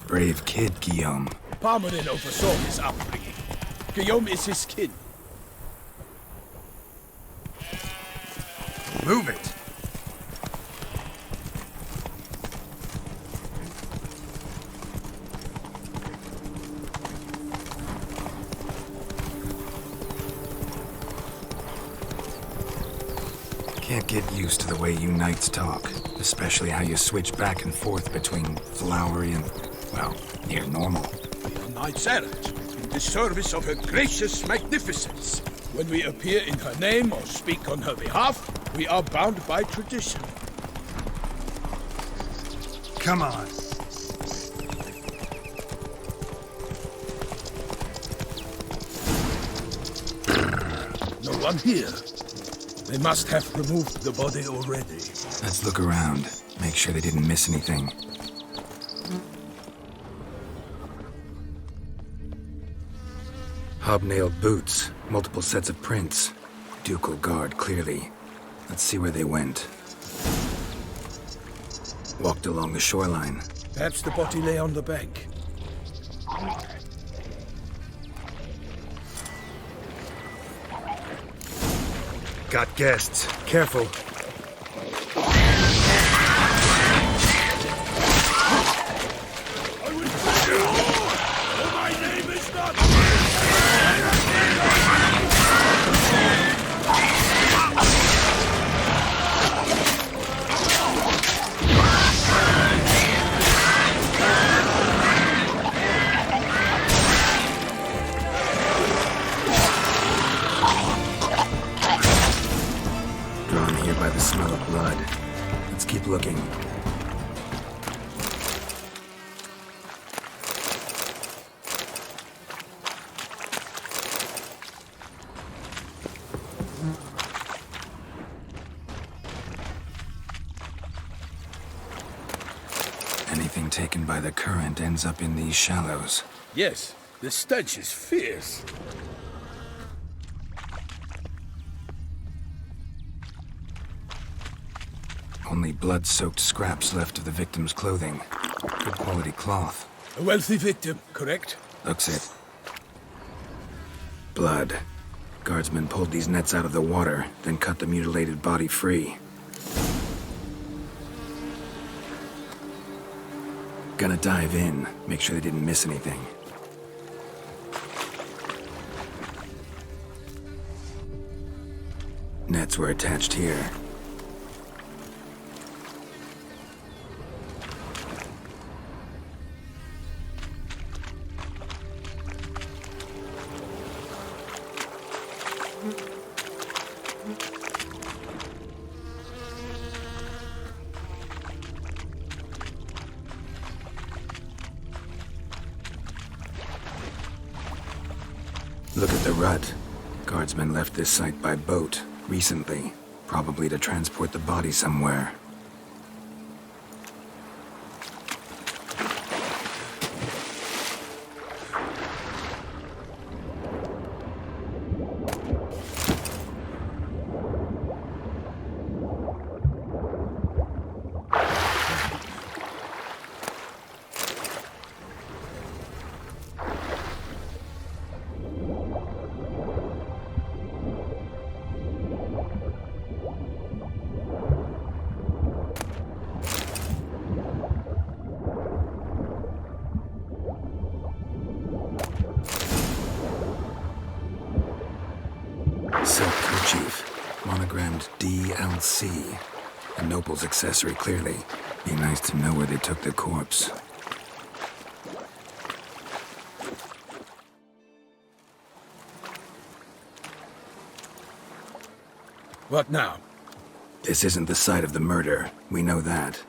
Brave kid, Guillaume. Parmanin oversaw his upbringing. Guillaume is his kin. Move it! Can't get used to the way you knights talk, especially how you switch back and forth between flowery and, well, near normal. We are knights errant, in the service of her gracious magnificence. When we appear in her name or speak on her behalf, we are bound by tradition. Come on. No one here. They must have removed the body already. Let's look around. Make sure they didn't miss anything. Hobnailed boots, multiple sets of prints. Ducal guard, clearly. Let's see where they went. Walked along the shoreline. Perhaps the body lay on the bank. Got guests. Careful. My name is not... Drawn here by the smell of blood. Let's keep looking. Anything taken by the current ends up in these shallows. Yes, the stench is fierce. Only blood-soaked scraps left of the victim's clothing. Good quality cloth. A wealthy victim, correct? Looks it. Blood. Guardsmen pulled these nets out of the water, then cut the mutilated body free. Gonna dive in, make sure they didn't miss anything. Nets were attached here. Look at the rut. Guardsmen left this site by boat, recently. Probably to transport the body somewhere. Silk kerchief, monogrammed DLC. A noble's accessory, clearly. Be nice to know where they took the corpse. What now? This isn't the site of the murder. We know that.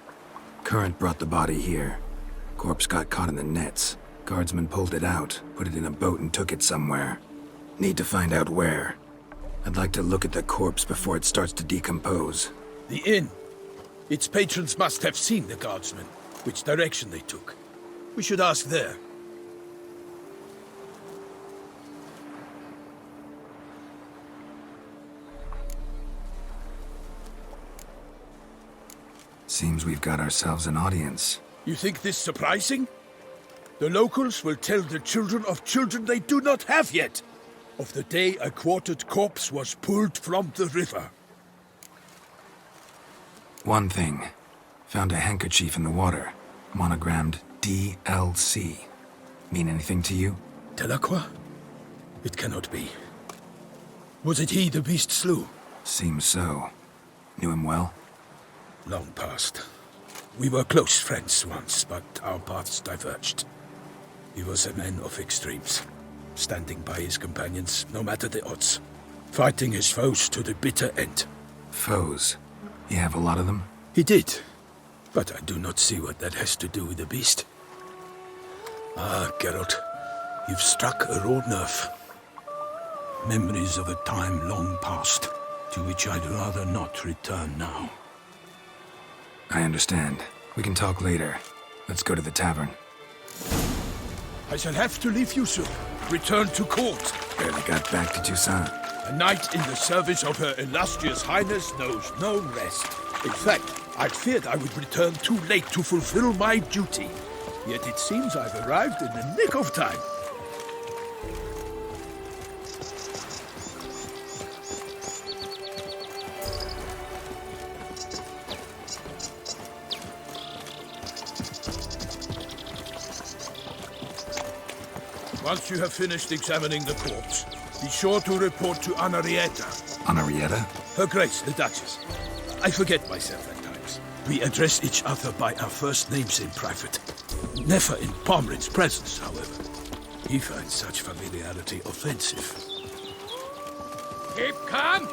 Current brought the body here. Corpse got caught in the nets. Guardsmen pulled it out, put it in a boat and took it somewhere. Need to find out where. I'd like to look at the corpse before it starts to decompose. The inn. Its patrons must have seen the guardsmen, which direction they took. We should ask there. Seems we've got ourselves an audience. You think this surprising? The locals will tell the children of children they do not have yet, of the day a quartered corpse was pulled from the river. One thing. Found a handkerchief in the water, monogrammed DLC. Mean anything to you? Delacroix? It cannot be. Was it he the beast slew? Seems so. Knew him well? Long past. We were close friends once, but our paths diverged. He was a man of extremes, standing by his companions no matter the odds, fighting his foes to the bitter end. Foes? You have a lot of them? He did, but I do not see what that has to do with the beast. Ah, Geralt, you've struck a raw nerve. Memories of a time long past, to which I'd rather not return now. I understand. We can talk later. Let's go to the tavern. I shall have to leave you soon. Return to court. Barely got back to Toussaint. A knight in the service of Her Illustrious Highness knows no rest. In fact, I feared I would return too late to fulfill my duty. Yet it seems I've arrived in the nick of time. Once you have finished examining the corpse, be sure to report to Henrietta. Henrietta? Her Grace, the Duchess. I forget myself at times. We address each other by our first names in private. Never in Pomrin's presence, however. He finds such familiarity offensive. Keep calm.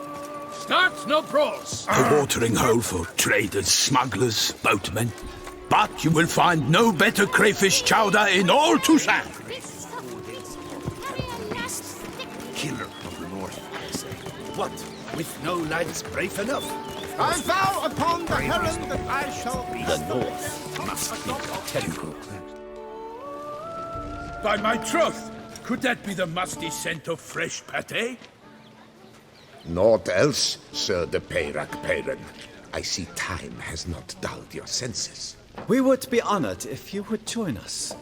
Start no brawls. A watering hole for traders, smugglers, boatmen. But you will find no better crayfish chowder in all Toussaint. Killer of the North, I say. What? With no lads brave enough? I vow upon the heron that I shall be. The North must be terrible. By my troth, could that be the musty scent of fresh pâté? Naught else, Sir de Peyrac-Peyran. I see time has not dulled your senses. We would be honored if you would join us.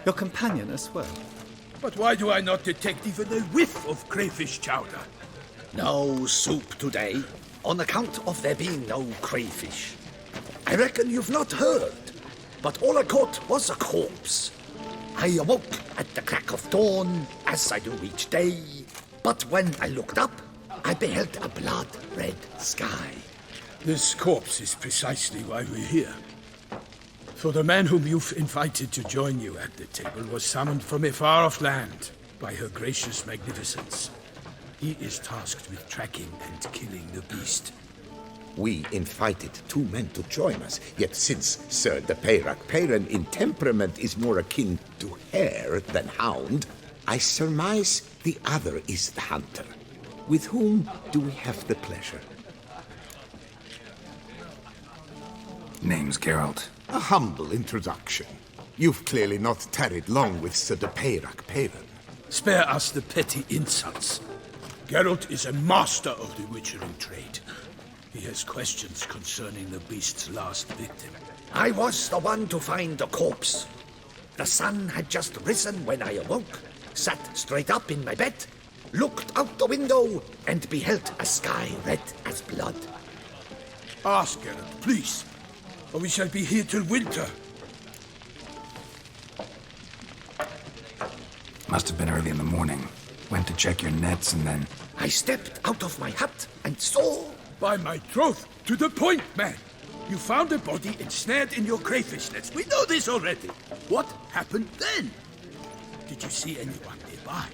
Your companion as well. But why do I not detect even a whiff of crayfish chowder? No soup today, on account of there being no crayfish. I reckon you've not heard, but all I caught was a corpse. I awoke at the crack of dawn, as I do each day, but when I looked up, I beheld a blood-red sky. This corpse is precisely why we're here. For the man whom you've invited to join you at the table was summoned from a far-off land by her gracious magnificence. He is tasked with tracking and killing the beast. We invited two men to join us, yet since Sir de Peyrac-Peyran in temperament is more akin to hare than hound, I surmise the other is the hunter. With whom do we have the pleasure? Name's Geralt. A humble introduction. You've clearly not tarried long with Sir de Peyrac-Peyran. Spare us the petty insults. Geralt is a master of the witchering trade. He has questions concerning the beast's last victim. I was the one to find the corpse. The sun had just risen when I awoke, sat straight up in my bed, looked out the window, and beheld a sky red as blood. Ask Geralt, please, or we shall be here till winter. Must have been early in the morning. Went to check your nets and then... I stepped out of my hut and saw... By my troth, to the point, man. You found a body ensnared in your crayfish nets. We know this already. What happened then? Did you see anyone nearby?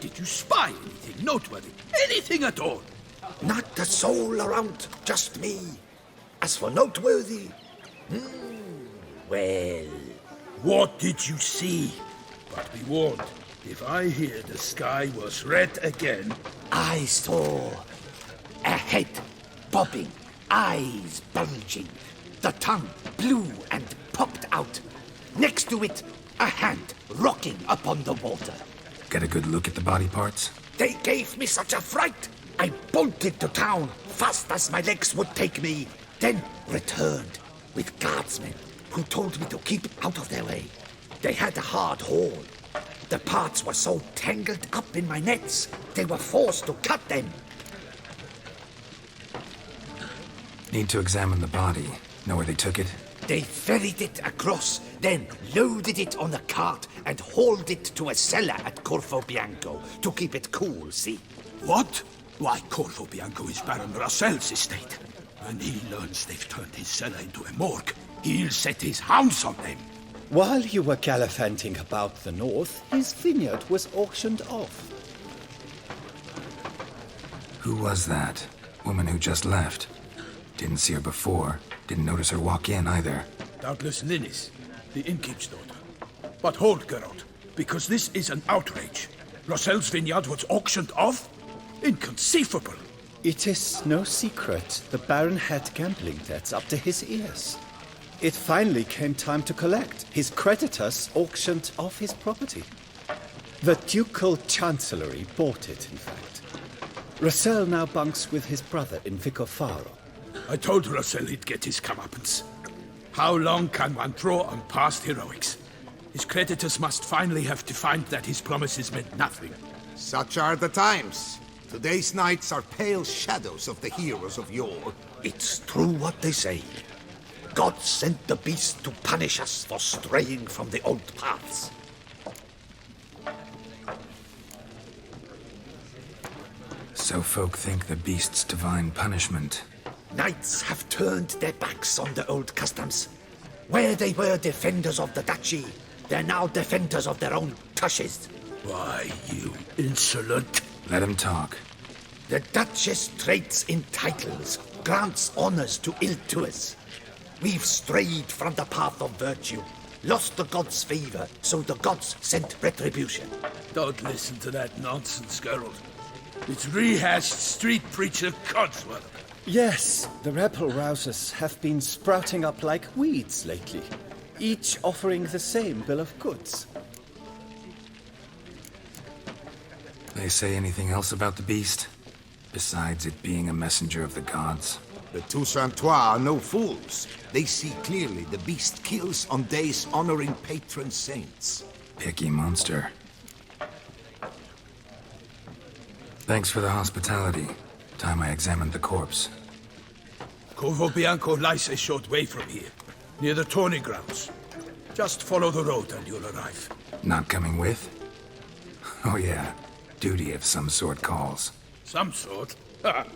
Did you spy anything noteworthy? Anything at all? Not a soul around, just me. As for noteworthy... well... What did you see? But be warned, if I hear the sky was red again... I saw a head bobbing, eyes bulging, the tongue blue and popped out. Next to it, a hand rocking upon the water. Get a good look at the body parts? They gave me such a fright. I bolted to town fast as my legs would take me, then returned with guardsmen who told me to keep out of their way. They had a hard haul. The parts were so tangled up in my nets, they were forced to cut them. Need to examine the body. Know where they took it? They ferried it across, then loaded it on a cart and hauled it to a cellar at Corvo Bianco to keep it cool, see? What? Why, Corvo Bianco is Baron Russell's estate. When he learns they've turned his cellar into a morgue, he'll set his hounds on them. While you were gallivanting about the north, his vineyard was auctioned off. Who was that? Woman who just left. Didn't see her before. Didn't notice her walk in either. Doubtless Linnis, the innkeep's daughter. But hold, Geralt, because this is an outrage. Russell's vineyard was auctioned off? Inconceivable! It is no secret the Baron had gambling debts up to his ears. It finally came time to collect. His creditors auctioned off his property. The ducal chancellery bought it, in fact. Russell now bunks with his brother in Vicofaro. I told Russell he'd get his comeuppance. How long can one draw on past heroics? His creditors must finally have to find that his promises meant nothing. Such are the times. Today's knights are pale shadows of the heroes of yore. It's true what they say. God sent the beast to punish us for straying from the old paths. So folk think the beast's divine punishment. Knights have turned their backs on the old customs. Where they were defenders of the duchy, they're now defenders of their own tushes. Why, you insolent... Let him talk. The Duchess trades in titles, grants honors to ill-doers. We've strayed from the path of virtue, lost the gods' favor, so the gods sent retribution. Don't listen to that nonsense, Geralt. It's rehashed street preacher Codsworth. Yes, the rebel rousers have been sprouting up like weeds lately, each offering the same bill of goods. They say anything else about the beast? Besides it being a messenger of the gods? The Toussaint are no fools. They see clearly the beast kills on days honoring patron saints. Picky monster. Thanks for the hospitality. Time I examined the corpse. Corvo Bianco lies a short way from here, near the tourney grounds. Just follow the road and you'll arrive. Not coming with? Oh yeah, duty of some sort calls. Some sort? Ha!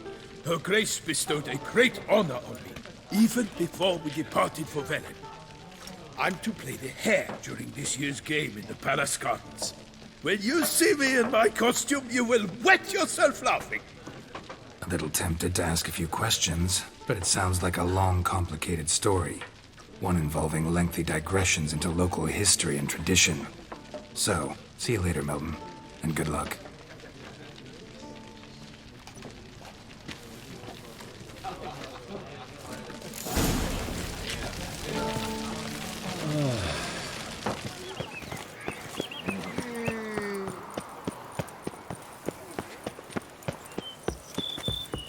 Her Grace bestowed a great honor on me, even before we departed for Velen. I'm to play the hare during this year's game in the palace gardens. When you see me in my costume, you will wet yourself laughing. A little tempted to ask a few questions, but it sounds like a long, complicated story. One involving lengthy digressions into local history and tradition. So, see you later, Milton, and good luck.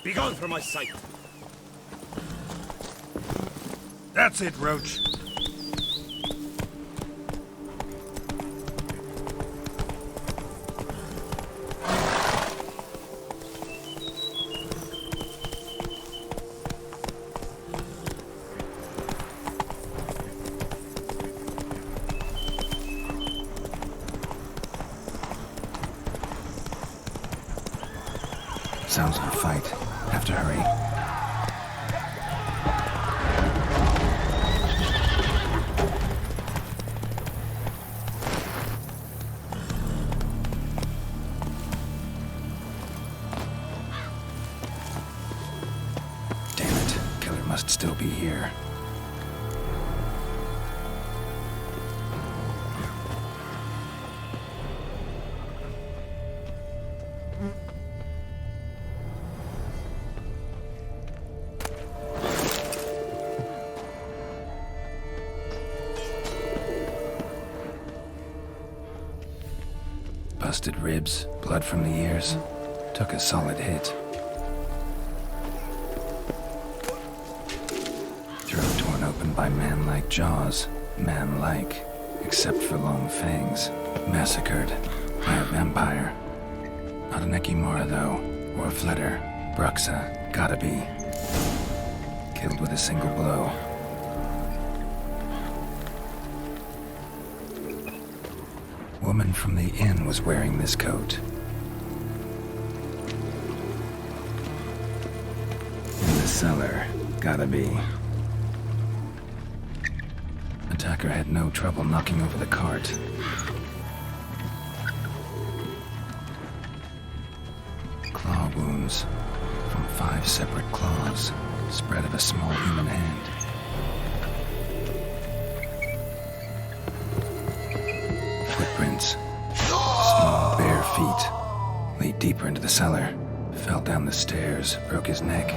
Begone from my sight! That's it, Roach. Sounds like a fight. Have to hurry. Damn it. Killer must still be here. Busted ribs, blood from the ears. Took a solid hit. Throat torn open by man-like jaws. Man-like. except for long fangs. Massacred by a vampire. Not an Ekimara, though, or a Fletter. Bruxa, gotta be. Killed with a single blow. Woman from the inn was wearing this coat. In the cellar, gotta be. Attacker had no trouble knocking over the cart. Claw wounds from 5 separate claws, spread of a small human hand. Footprints, small bare feet, lead deeper into the cellar, fell down the stairs, broke his neck.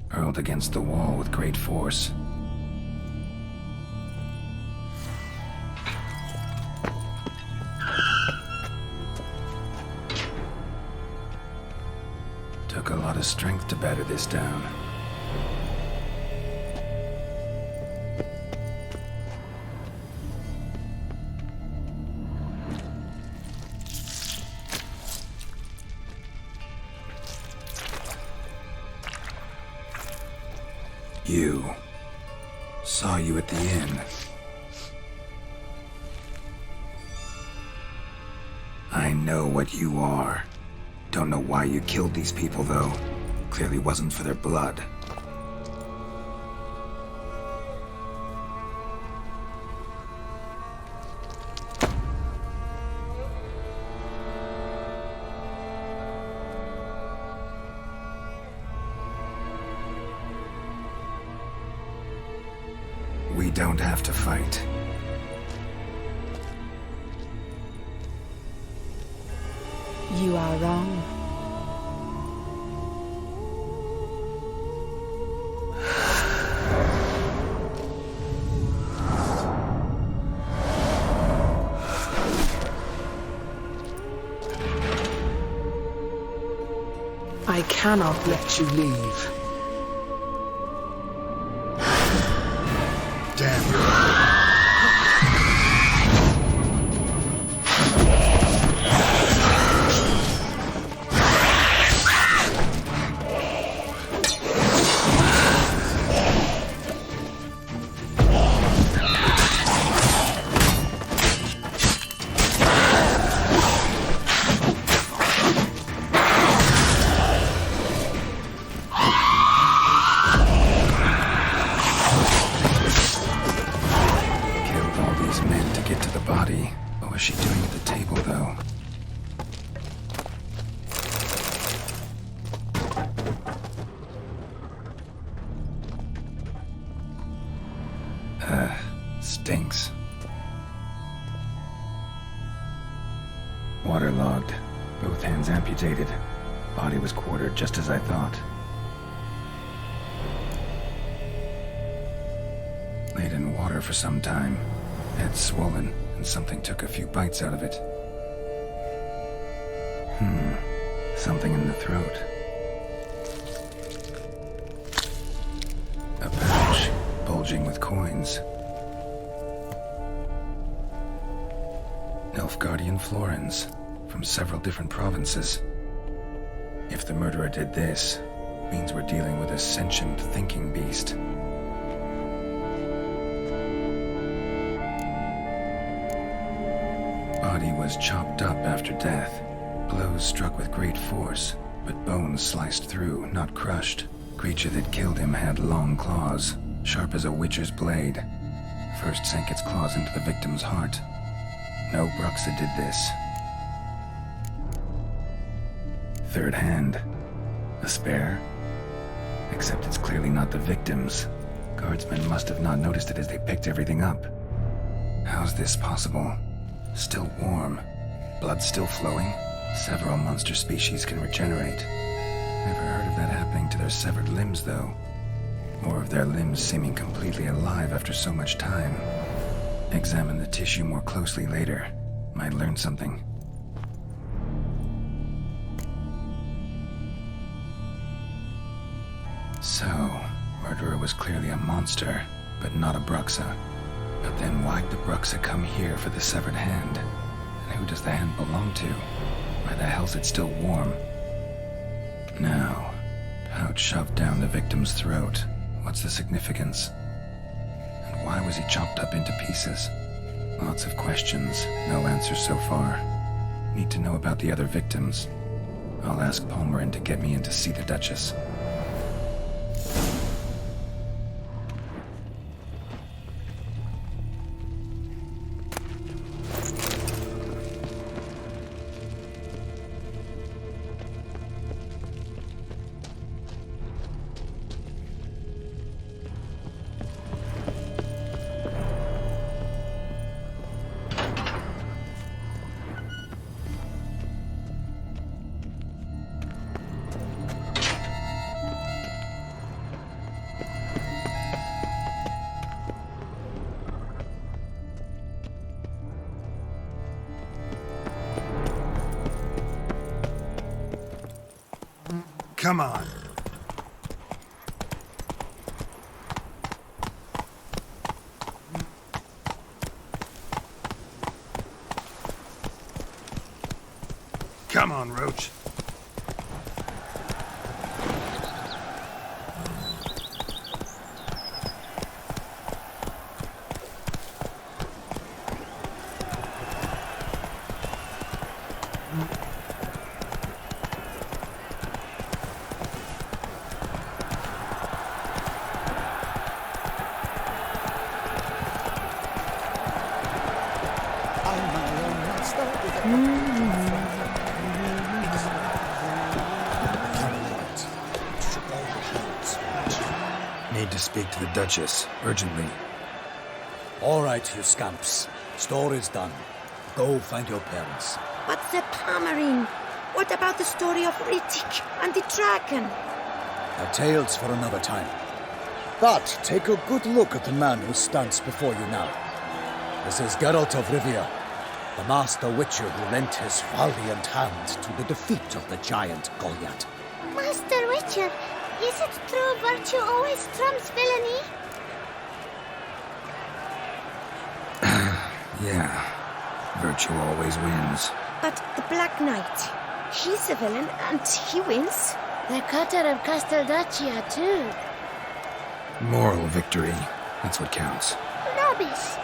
Hurled against the wall with great force. Took a lot of strength to batter this down. You. Saw you at the inn. I know what you are. Don't know why you killed these people, though. Clearly wasn't for their blood. We don't have to fight. You are wrong. I cannot let you leave. Damn you. What was she doing at the table, though? Stinks. Waterlogged. Both hands amputated. Body was quartered just as I thought. Laid in water for some time. Head swollen, and something took a few bites out of it. Something in the throat. A pouch, bulging with coins. Nilfgaardian florins, from several different provinces. If the murderer did this, means we're dealing with a sentient thinking beast. Body was chopped up after death. Blows struck with great force, but bones sliced through, not crushed. Creature that killed him had long claws, sharp as a witcher's blade. First sank its claws into the victim's heart. No Bruxa did this. Third hand. A spare? Except it's clearly not the victim's. Guardsmen must have not noticed it as they picked everything up. How's this possible? Still warm. Blood still flowing? Several monster species can regenerate. Never heard of that happening to their severed limbs, though. Or of their limbs seeming completely alive after so much time. Examine the tissue more closely later. Might learn something. So, murderer was clearly a monster, but not a Bruxa. But then why'd the Bruxa come here for the severed hand? And who does the hand belong to? Why the hell's it still warm? Now, pouch shoved down the victim's throat. What's the significance? And why was he chopped up into pieces? Lots of questions, no answers so far. Need to know about the other victims. I'll ask Palmerin to get me in to see the Duchess. Come on. Come on, Roach. Need to speak to the Duchess, urgently. All right, you scamps. Story's done. Go find your parents. But the Palmerin, what about the story of Riddick and the dragon? Our tales for another time. But take a good look at the man who stands before you now. This is Geralt of Rivia, the master witcher who lent his valiant hand to the defeat of the giant Goliath. Master Witcher, is it true virtue always trumps villainy? Yeah, virtue always wins. But the Black Knight, he's a villain and he wins. The cutter of Castelduccia, too. Moral victory, that's what counts. Rubbish.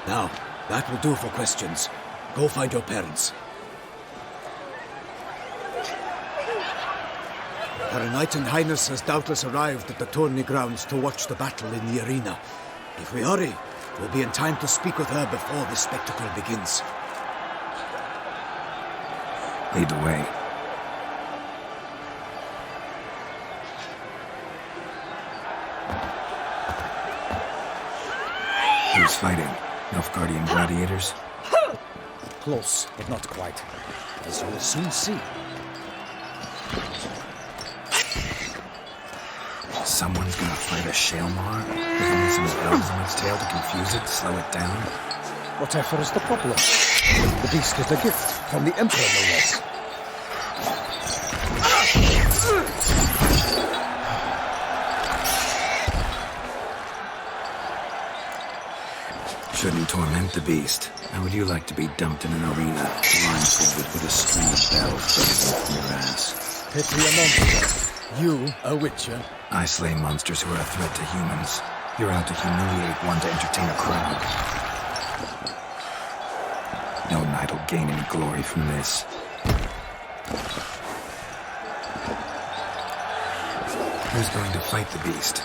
Now, that will do for questions. Go find your parents. Her Knight and Highness has doubtless arrived at the tourney grounds to watch the battle in the arena. If we hurry, we'll be in time to speak with her before the spectacle begins. Lead the way. Who's fighting? Nilfgaardian gladiators? Close, but not quite. As you will soon see. Someone's gonna fight a Shaelmar? With only some bells on its tail to confuse it, slow it down? Whatever is the problem? The beast is a gift from the Emperor, no less. Shouldn't torment the beast. How would you like to be dumped in an arena, blindfolded with a string of bells buzzing from your ass? Pity a monster. You, a witcher. I slay monsters who are a threat to humans. You're out to humiliate one to entertain a crowd. No knight will gain any glory from this. Who's going to fight the beast?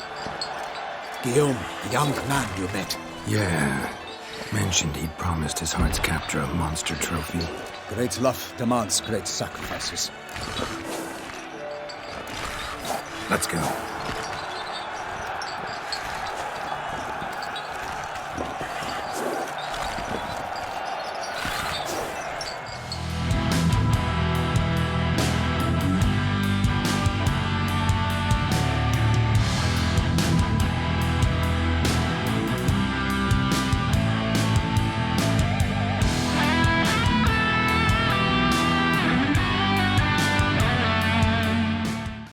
Guillaume, the young man you met. Yeah. Mentioned he'd promised his heart's captor a monster trophy. Great love demands great sacrifices. Let's go.